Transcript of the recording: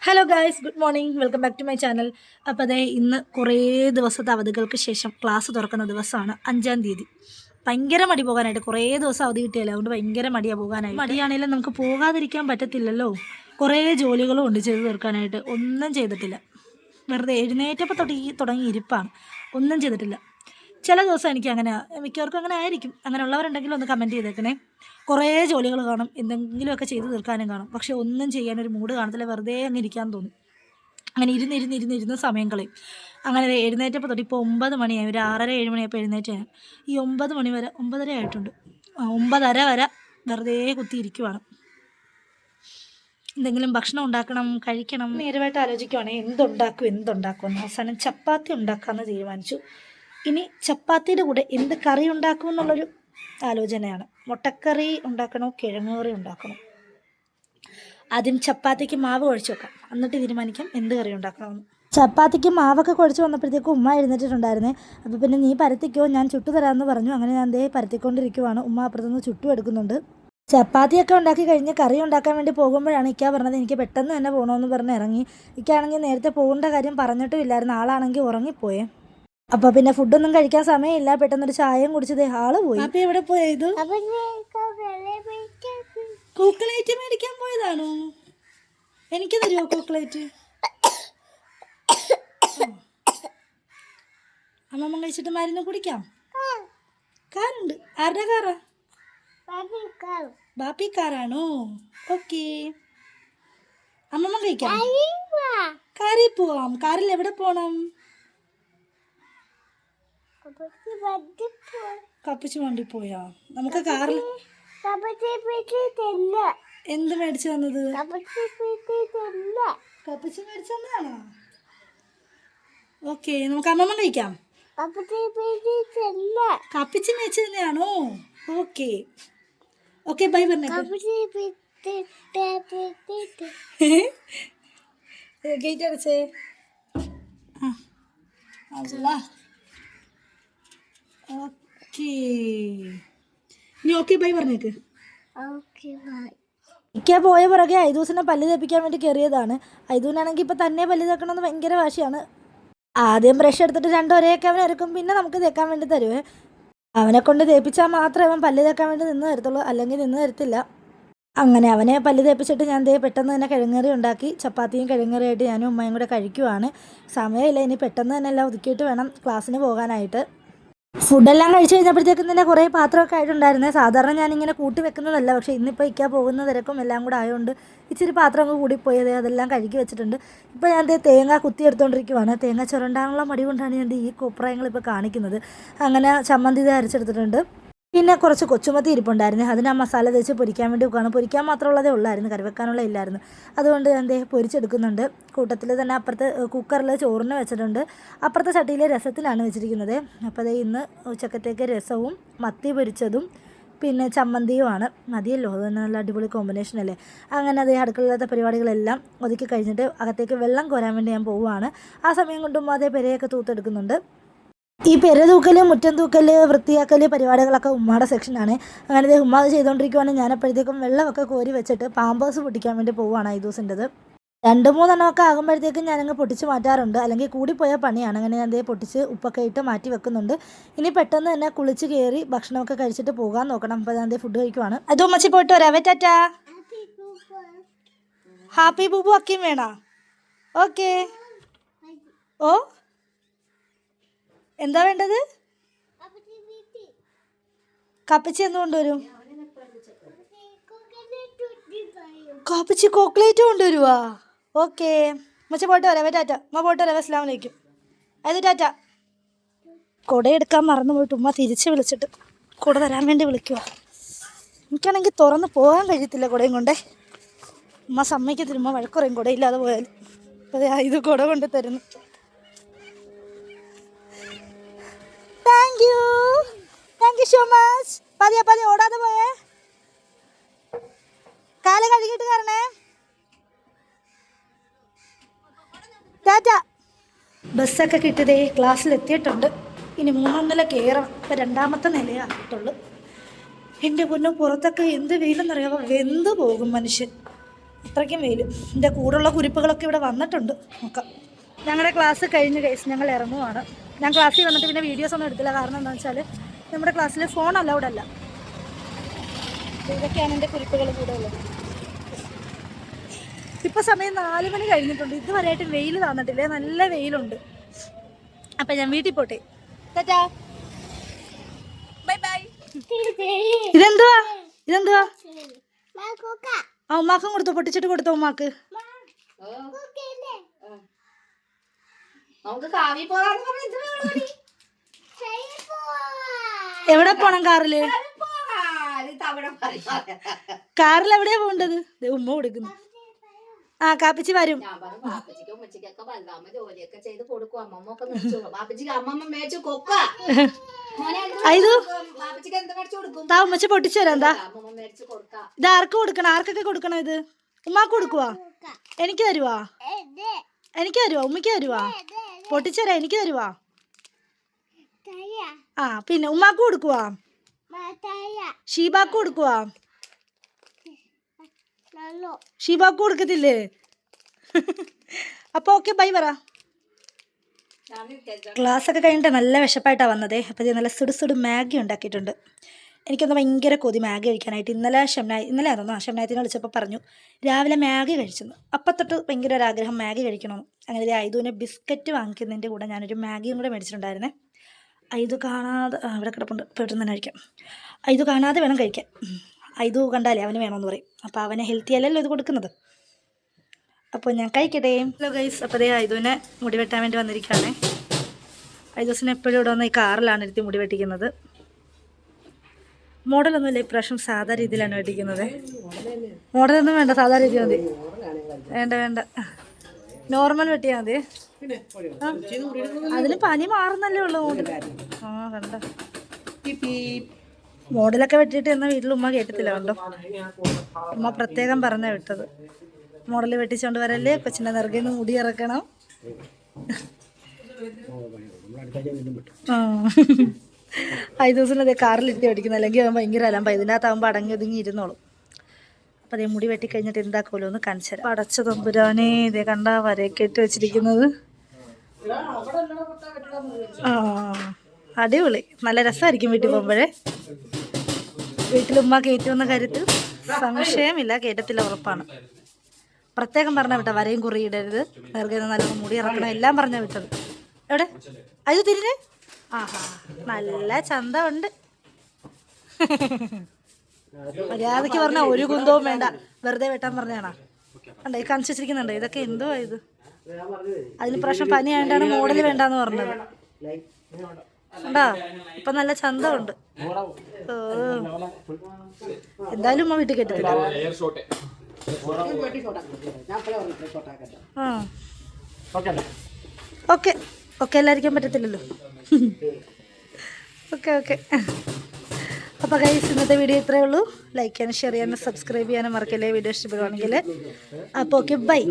Hello guys, good morning. Welcome back to my channel. അപ്പോൾ അതെ, ഇന്ന് കുറേ ദിവസത്തെ അവധികൾക്ക് ശേഷം ക്ലാസ് തുറക്കുന്ന ദിവസമാണ് 5-ാം തീയതി. ഭയങ്കര മടി പോകാനായിട്ട്. കുറേ ദിവസം അവധി കിട്ടിയല്ലോ, അതുകൊണ്ട് ഭയങ്കര മടിയാണ് പോകാനായിട്ട്. മടിയാണെങ്കിലും നമുക്ക് പോകാതിരിക്കാൻ പറ്റത്തില്ലല്ലോ. കുറേ ജോലികളും ഉണ്ട് ചെയ്ത് തീർക്കാനായിട്ട്. ഒന്നും ചെയ്തിട്ടില്ല. വെറുതെ എഴുന്നേറ്റപ്പോൾ തുടങ്ങി ഇരിപ്പാണ്. ഒന്നും ചെയ്തിട്ടില്ല. ചില ദിവസം എനിക്ക് അങ്ങനെ, മിക്കവർക്കും അങ്ങനെ ആയിരിക്കും. അങ്ങനെ ഉള്ളവരുണ്ടെങ്കിൽ ഒന്ന് കമൻറ്റ് ചെയ്തേക്കണേ. കുറേ ജോലികൾ കാണും, എന്തെങ്കിലുമൊക്കെ ചെയ്ത് തീർക്കാനും കാണും. പക്ഷേ ഒന്നും ചെയ്യാനൊരു മൂഡ് കാണത്തില്ല. വെറുതെ അങ്ങ് ഇരിക്കാൻ തോന്നും. അങ്ങനെ ഇരുന്ന് സമയം കളയും. അങ്ങനെ എഴുന്നേറ്റപ്പോൾ തൊട്ട് ഇപ്പോൾ 9 മണിയായി. ഒരു 6:30-7 മണിയായപ്പോൾ എഴുന്നേറ്റാണ്. ഈ 9 മണി വരെ, 9:30 ആയിട്ടുണ്ട്, 9:30 വരെ വെറുതെ കുത്തിയിരിക്കുവാണ്. എന്തെങ്കിലും ഭക്ഷണം ഉണ്ടാക്കണം, കഴിക്കണം. നേരമായിട്ട് ആലോചിക്കുവാണെങ്കിൽ എന്തുണ്ടാക്കും. അവസാനം ചപ്പാത്തി ഉണ്ടാക്കാമെന്ന് തീരുമാനിച്ചു. ഇനി ചപ്പാത്തിയുടെ കൂടെ എന്ത് കറി ഉണ്ടാക്കും എന്നുള്ളൊരു ആലോചനയാണ്. മുട്ടക്കറി ഉണ്ടാക്കണോ, കിഴങ്ങ് കറി ഉണ്ടാക്കണോ? ആദ്യം ചപ്പാത്തിക്ക് മാവ് കുഴച്ച് വെക്കാം, എന്നിട്ട് തീരുമാനിക്കാം എന്ത് കറി ഉണ്ടാക്കണമെന്ന്. ചപ്പാത്തിക്ക് മാവൊക്കെ കുഴച്ച് വന്നപ്പോഴത്തേക്കും ഉമ്മ എഴുന്നേറ്റിട്ടുണ്ടായിരുന്നേ. അപ്പോൾ പിന്നെ നീ പരത്തിക്കോ, ഞാൻ ചുട്ടു തരാമെന്ന് പറഞ്ഞു. അങ്ങനെ ഞാൻ ദേ പരത്തിക്കൊണ്ടിരിക്കുവാണ്. ഉമ്മ അപ്പുറത്തുനിന്ന് ചുട്ടും എടുക്കുന്നുണ്ട്. ചപ്പാത്തിയൊക്കെ ഉണ്ടാക്കി കഴിഞ്ഞ് കറി ഉണ്ടാക്കാൻ വേണ്ടി പോകുമ്പോഴാണ് ഇക്ക പറഞ്ഞത് എനിക്ക് പെട്ടെന്ന് തന്നെ പോകണമെന്ന് പറഞ്ഞ് ഇറങ്ങി. ഇക്കാണെങ്കിൽ നേരത്തെ പോകേണ്ട കാര്യം പറഞ്ഞിട്ടും ഇല്ലായിരുന്നു. ആളാണെങ്കിൽ ഉറങ്ങിപ്പോയേ. അപ്പോൾ പിന്നെ ഫുഡൊന്നും കഴിക്കാൻ സമയമില്ല. പെട്ടെന്നൊരു ചായയും കുടിച്ചത് ആള് പോയി. അപ്പോൾ എവിടെ പോയത്? ചോക്ലേറ്റ് മേടിക്കാൻ പോയതാണോ? എനിക്ക് തരുമോ ചോക്ലേറ്റ്? അമ്മമ്മ കഴിച്ചിട്ട് മരുന്ന് കുടിക്കാം. കാറുണ്ട്. ആരുടെ കാറാ? ബാപ്പി കാറാണോ? ഓക്കെ, അമ്മമ്മ കഴിക്കാം. കാറിൽ പോവാം. കാറിൽ എവിടെ പോണം? കപ്പിച്ച് വണ്ടി പോയാ? നമുക്ക് കാറിൽ എന്ത് മേടിച്ചു തന്നത്? കപ്പിച്ച് മേടിച്ചു തന്നതാണോ? ഓക്കെ, നമുക്ക് അമ്മമ്മ കഴിക്കാം. കപ്പിച്ച് മേടിച്ചു തന്നെയാണോ? ഓക്കെ ഓക്കെ, ബൈ പറഞ്ഞേക്ക്. ഗേറ്റ് അടച്ചേ. ഓക്കെ, ഇനി ഓക്കെ ബൈ പറഞ്ഞേക്ക്. ഇക്ക പോയ പുറകെ ഐദൂസിനെ പല്ല് തേപ്പിക്കാൻ വേണ്ടി കയറിയതാണ്. ഐദൂനാണെങ്കിൽ ഇപ്പം തന്നെ പല്ല് തേക്കണമെന്ന് ഭയങ്കര വാശിയാണ്. ആദ്യം ബ്രഷ് എടുത്തിട്ട് രണ്ടൊരേയൊക്കെ അവൻ എടുക്കും, പിന്നെ നമുക്ക് തേക്കാൻ വേണ്ടി തരുവേ. അവനെ കൊണ്ട് തേപ്പിച്ചാൽ മാത്രമേ അവൻ പല്ല് തേക്കാൻ വേണ്ടി നിന്ന് തരത്തുള്ളൂ, അല്ലെങ്കിൽ നിന്ന് തരത്തില്ല. അങ്ങനെ അവനെ പല്ല് തേപ്പിച്ചിട്ട് ഞാൻ പെട്ടെന്ന് തന്നെ കിഴങ്ങറി ഉണ്ടാക്കി. ചപ്പാത്തിയും കിഴങ്ങറിയായിട്ട് ഞാനും ഉമ്മയും കൂടെ കഴിക്കുവാണ്. സമയമില്ല, ഇനി പെട്ടെന്ന് തന്നെ എല്ലാം ഒതുക്കിയിട്ട് വേണം ക്ലാസ്സിന് പോകാനായിട്ട്. ഫുഡെല്ലാം കഴിച്ച് കഴിഞ്ഞപ്പോഴത്തേക്കും തന്നെ കുറേ പാത്രമൊക്കെ ആയിട്ടുണ്ടായിരുന്നേ. സാധാരണ ഞാനിങ്ങനെ കൂട്ടി വെക്കുന്നതല്ല, പക്ഷേ ഇന്നിപ്പോൾ ഇക്ക പോകുന്ന തിരക്കും എല്ലാം കൂടെ ആയതുകൊണ്ട് ഇച്ചിരി പാത്രമൊക്കെ കൂടിപ്പോയത്. അതെല്ലാം കഴുകി വെച്ചിട്ടുണ്ട്. ഇപ്പോൾ ഞാൻ തേങ്ങ കുത്തിയെടുത്തുകൊണ്ടിരിക്കുവാണ്. തേങ്ങ ചുരണ്ടാനുള്ള മടി കൊണ്ടാണ് ഞാൻ ഈ കോപ്രായങ്ങളിപ്പോൾ കാണിക്കുന്നത്. അങ്ങനെ ചമ്മന്തി അരച്ചെടുത്തിട്ടുണ്ട്. പിന്നെ കുറച്ച് കൊച്ചുമത്തി ഇരിപ്പുണ്ടായിരുന്നു. അതിന് ആ മസാല തേച്ച് പൊരിക്കാൻ വേണ്ടി വെക്കുകയാണ്. പൊരിക്കാൻ മാത്രമുള്ളതേ ഉള്ളായിരുന്നു, കറി വെക്കാനുള്ള ഇല്ലായിരുന്നു. അതുകൊണ്ട് ഞാൻ പൊരിച്ചെടുക്കുന്നുണ്ട്. കൂട്ടത്തിൽ തന്നെ അപ്പുറത്ത് കുക്കറിൽ ചോറിന് വെച്ചിട്ടുണ്ട്. അപ്പുറത്തെ ചട്ടിയിൽ രസത്തിനാണ് വെച്ചിരിക്കുന്നത്. അപ്പോൾ ഇന്ന് ഉച്ചക്കത്തേക്ക് രസവും മത്തി പൊരിച്ചതും പിന്നെ ചമ്മന്തിയുമാണ്. മതിയല്ലോ, അത് തന്നെ നല്ല അടിപൊളി കോമ്പിനേഷൻ അല്ലേ. അങ്ങനെ അടുക്കളയിലത്തെ പരിപാടികളെല്ലാം ഒതുക്കി കഴിഞ്ഞിട്ട് അകത്തേക്ക് വെള്ളം കോരാൻ വേണ്ടി ഞാൻ പോവുകയാണ്. ആ സമയം കൊണ്ടും പെരയൊക്കെ തൂത്തെടുക്കുന്നുണ്ട്. ഈ പെര തൂക്കൽ, മുറ്റം തൂക്കൽ, വൃത്തിയാക്കൽ പരിപാടികളൊക്കെ ഉമ്മയുടെ സെക്ഷനാണ്. അങ്ങനെ ഉമ്മ അത് ചെയ്തുകൊണ്ടിരിക്കുവാണെങ്കിൽ ഞാനപ്പോഴത്തേക്കും വെള്ളമൊക്കെ കോരി വെച്ചിട്ട് പാമ്പേഴ്സ് പൊട്ടിക്കാൻ വേണ്ടി പോവുകയാണ് ഐദൂസിൻ്റെത്. 2-3 ആകുമ്പോഴത്തേക്കും ഞാനങ്ങ് പൊട്ടിച്ച് മാറ്റാറുണ്ട്, അല്ലെങ്കിൽ കൂടിപ്പോയ പണിയാണ്. അങ്ങനെ ഞാൻ പൊട്ടിച്ച് ഉപ്പൊക്കെ ഇട്ട് മാറ്റി വെക്കുന്നുണ്ട്. ഇനി പെട്ടെന്ന് തന്നെ കുളിച്ച് കയറി ഭക്ഷണമൊക്കെ കഴിച്ചിട്ട് പോകാൻ നോക്കണം. അപ്പോൾ ഞാൻ ഫുഡ് കഴിക്കുവാണ്. അത് ഉമ്മച്ചി പോയിട്ട് വരാവേ. ടാറ്റാ. ഹാപ്പി ബൂബു അക്കിയും വേണോ? ഓക്കെ. ഓ, എന്താ വേണ്ടത്? കപ്പിച്ച് എന്ന് കൊണ്ടുവരും. കപ്പിച്ച് ചോക്ലേറ്റ് കൊണ്ടുവരുവാ? ഓക്കെ, മച്ച പോയിട്ട് വരാവേ. ടാറ്റ. ഉമ്മ പോയിട്ട് വരാവേ. അസ്സലാമു അലൈക്കും. അത് ടാറ്റ. കുട എടുക്കാൻ മറന്നു പോയിട്ട് ഉമ്മ തിരിച്ച് വിളിച്ചിട്ട് കുട തരാൻ വേണ്ടി വിളിക്കുക. എനിക്കാണെങ്കിൽ തുറന്ന് പോകാൻ കഴിയത്തില്ല കുടയും കൊണ്ടേ. ഉമ്മ സമ്മതിക്കത്തില്ല, ഉമ്മ വഴക്കുറയും കുടയില്ലാതെ പോയാൽ. അപ്പോൾ ഇത് കുട കൊണ്ട് തരുന്നു. Thank you so much. പതിയെ ഓടാതെ പോയേ. കാല് കഴുകിയിട്ട് കയറണേ. ടാറ്റ. ബസ്സൊക്കെ കിട്ടിയതേ ക്ലാസ്സിലെത്തിയിട്ടുണ്ട്. ഇനി 3 നില കയറണം. ഇപ്പം 2ാമത്തെ നിലയേ ആയിട്ടുള്ളൂ. എൻ്റെ പൊന്നും, പുറത്തൊക്കെ എന്ത് വെയിലെന്നറിയാമോ, വെന്ത് പോകും മനുഷ്യൻ. അത്രയ്ക്കും വെയിൽ. എൻ്റെ കൂടെയുള്ള കുരിപ്പുകളൊക്കെ ഇവിടെ വന്നിട്ടുണ്ട്. നോക്കാം. ഞങ്ങളുടെ ക്ലാസ് കഴിഞ്ഞ് ഗൈസ് ഞങ്ങൾ ഇറങ്ങുവാണ്. ഞാൻ ക്ലാസ്സിൽ വന്നിട്ട് പിന്നെ വീഡിയോസ് ഒന്നും എടുത്തില്ല. കാരണം എന്താണെന്ന് വെച്ചാൽ നമ്മുടെ ക്ലാസ്സിൽ ഫോൺ അലൗഡ് അല്ല. ഇതൊക്കെയാണ് എൻ്റെ കുരിപ്പുകൾ കൂടെ ഉള്ളത്. ഇപ്പോൾ സമയം 4 മണി കഴിഞ്ഞിട്ടുണ്ട്. ഇതുവരെയായിട്ട് വെയിൽ താന്നിട്ടില്ലേ, നല്ല വെയിലുണ്ട്. അപ്പം ഞാൻ വീട്ടിൽ പോട്ടെ. Tata bye bye. ഇതെന്തുവാ ആ ഉമ്മാക്കും കൊടുത്തോ, പൊട്ടിച്ചിട്ട് കൊടുത്തോ ഉമ്മാക്ക്. എവിടെ പോണം കാറില്? കാറിൽ എവിടെയാ പോണ്ടത്? ഉമ്മ കൊടുക്കുന്നു. ആ കാപ്പിച്ചി വരും. ഉമ്മച്ചി പൊട്ടിച്ചു തരാം. എന്താ ഇത്? ആർക്ക് കൊടുക്കണം? ആർക്കൊക്കെ കൊടുക്കണം ഇത്? ഉമ്മാക്ക് കൊടുക്കുവാ? എനിക്ക് തരുവാ? ഉമ്മക്ക് തരുവാ? പൊട്ടിച്ചരാ എനിക്ക് തരുവാ? ആ പിന്നെ ഉമ്മാക്ക് കൊടുക്കുവാ? ഷീബാക്ക് കൊടുക്കുവാ? ഷീബാക്ക് കൊടുക്കത്തില്ലേ? അപ്പൊ ഓക്കെ ബൈ പറ. ക്ലാസ് ഒക്കെ കഴിഞ്ഞിട്ട് നല്ല വിശപ്പായിട്ടാണ് വന്നതേ. അപ്പോൾ ഇത് നല്ല സുടുസുടു മാഗി ഉണ്ടാക്കിയിട്ടുണ്ട്. എനിക്കൊന്ന് ഭയങ്കര കൊതി മാഗി കഴിക്കാനായിട്ട്. ഇന്നലെ ആയിരുന്നു ഷംനായത്തിനെ വിളിച്ചപ്പോൾ പറഞ്ഞു രാവിലെ മാഗി കഴിച്ചെന്ന്. അപ്പം തൊട്ട് ഭയങ്കര ഒരാഗ്രഹം മാഗി കഴിക്കണമെന്ന്. അങ്ങനെ ഐദുവിന് ബിസ്ക്കറ്റ് വാങ്ങിക്കുന്നതിൻ്റെ കൂടെ ഞാനൊരു മാഗിയും കൂടെ മേടിച്ചിട്ടുണ്ടായിരുന്നേ. ഐദു കാണാതെ ഇവിടെ കിടപ്പുണ്ട്, പെട്ടെന്ന് തന്നെ കഴിക്കാം. ഐദു കാണാതെ വേണം കഴിക്കാൻ. ഐദു കണ്ടാലേ അവന് വേണമെന്ന് പറയും. അപ്പോൾ അവന് ഹെൽത്തി അല്ലല്ലോ ഇത് കൊടുക്കുന്നത്. അപ്പോൾ ഞാൻ കഴിക്കട്ടെ. ഹലോ ഗൈസ്, അപ്പോൾ അതേ ഐദുവിനെ മുടി വെട്ടാൻ വേണ്ടി വന്നിരിക്കുകയാണേ. ഐദൂസിനെ എപ്പോഴും ഇവിടെ വന്ന് ഈ കാറിലാണ് ഇരുത്തി മുടി വെട്ടിക്കുന്നത്. മോഡലൊന്നുമില്ല, ഇപ്രാവശ്യം സാധാ രീതിയിലാണ് വെട്ടിക്കുന്നത്. മോഡലൊന്നും വേണ്ട, സാധാ രീതി മതി. വേണ്ട നോർമൽ വെട്ടിയാൽ മതി. അതിന് പനി മാറുന്നല്ലേ ഉള്ളു മോഡൽ. ആ കണ്ട മോഡലൊക്കെ വെട്ടിയിട്ട് എന്നാൽ വീട്ടിൽ ഉമ്മ കേട്ടത്തില്ല. കണ്ടോ, ഉമ്മ പ്രത്യേകം പറഞ്ഞാ വിട്ടത്. മോഡൽ വെട്ടിച്ചോണ്ട് വരല്ലേ, കൊച്ചിൻ്റെ നെറുകയിൽ നിന്ന് മുടി ഇറക്കണം. ആ 5 ദിവസം അതേ കാറിലിട്ട് ഓടിക്കുന്നത്, അല്ലെങ്കിൽ അവൻ ഭയങ്കര അലമ്പ. ഇതിൻ്റെ അകത്താകുമ്പോൾ അടങ്ങി ഒതുങ്ങി ഇരുന്നോളും. അപ്പോൾ അതേ മുടി വെട്ടി കഴിഞ്ഞിട്ട് എന്താക്കുമല്ലോ ഒന്ന് കാണിച്ചു തരാം. അടച്ച തമ്പുരാനെ, ഇതേ കണ്ട വരയൊക്കെ ഇട്ട് വെച്ചിരിക്കുന്നത്. ആ അടിപൊളി, നല്ല രസമായിരിക്കും വീട്ടിൽ പോകുമ്പോഴേ. വീട്ടിൽ ഉമ്മ കയറ്റി വന്ന കാര്യത്തിൽ സംശയമില്ല, കേട്ടത്തില്ല, ഉറപ്പാണ്. പ്രത്യേകം പറഞ്ഞാൽ വിട്ട വരയും കുറിയിടരുത്, നേർഗ നല്ലോണം മുടി ഇറക്കണം, എല്ലാം പറഞ്ഞാൽ വിട്ടത്. എവിടെ അത് തിരിഞ്ഞ്? ആഹാ നല്ല ചന്തമുണ്ട്. മര്യാദയ്ക്ക് പറഞ്ഞാൽ ഒരു കുന്തവും വേണ്ട, വെറുതെ വെട്ടാൻ പറഞ്ഞാണോ? കണ്ടോ ഈ കാണിച്ചു വെച്ചിരിക്കുന്നുണ്ട്. ഇതൊക്കെ എന്തുവാ ഇത്? അതിന് പ്രാവശ്യം പനി ആയതുകൊണ്ടാണ് മോഡൽ വേണ്ടാന്ന് പറഞ്ഞത്. കണ്ടാ ഇപ്പൊ നല്ല ചന്തമുണ്ട്. എന്തായാലും ഉമ്മ വീട്ടിൽ കെട്ടത്തില്ല. ഓക്കെ എല്ലായിരിക്കും പറ്റത്തില്ലല്ലോ. ഓക്കെ അപ്പോൾ ഗൈസ്, ഇന്നത്തെ വീഡിയോ ഇത്രയേ ഉള്ളൂ. ലൈക്ക് ചെയ്യാനും ഷെയർ ചെയ്യാനും സബ്സ്ക്രൈബ് ചെയ്യാനും മറക്കല്ലേ വീഡിയോ ഇഷ്ടപ്പെടുവാണെങ്കിൽ. അപ്പോൾ ഓക്കെ ബൈ.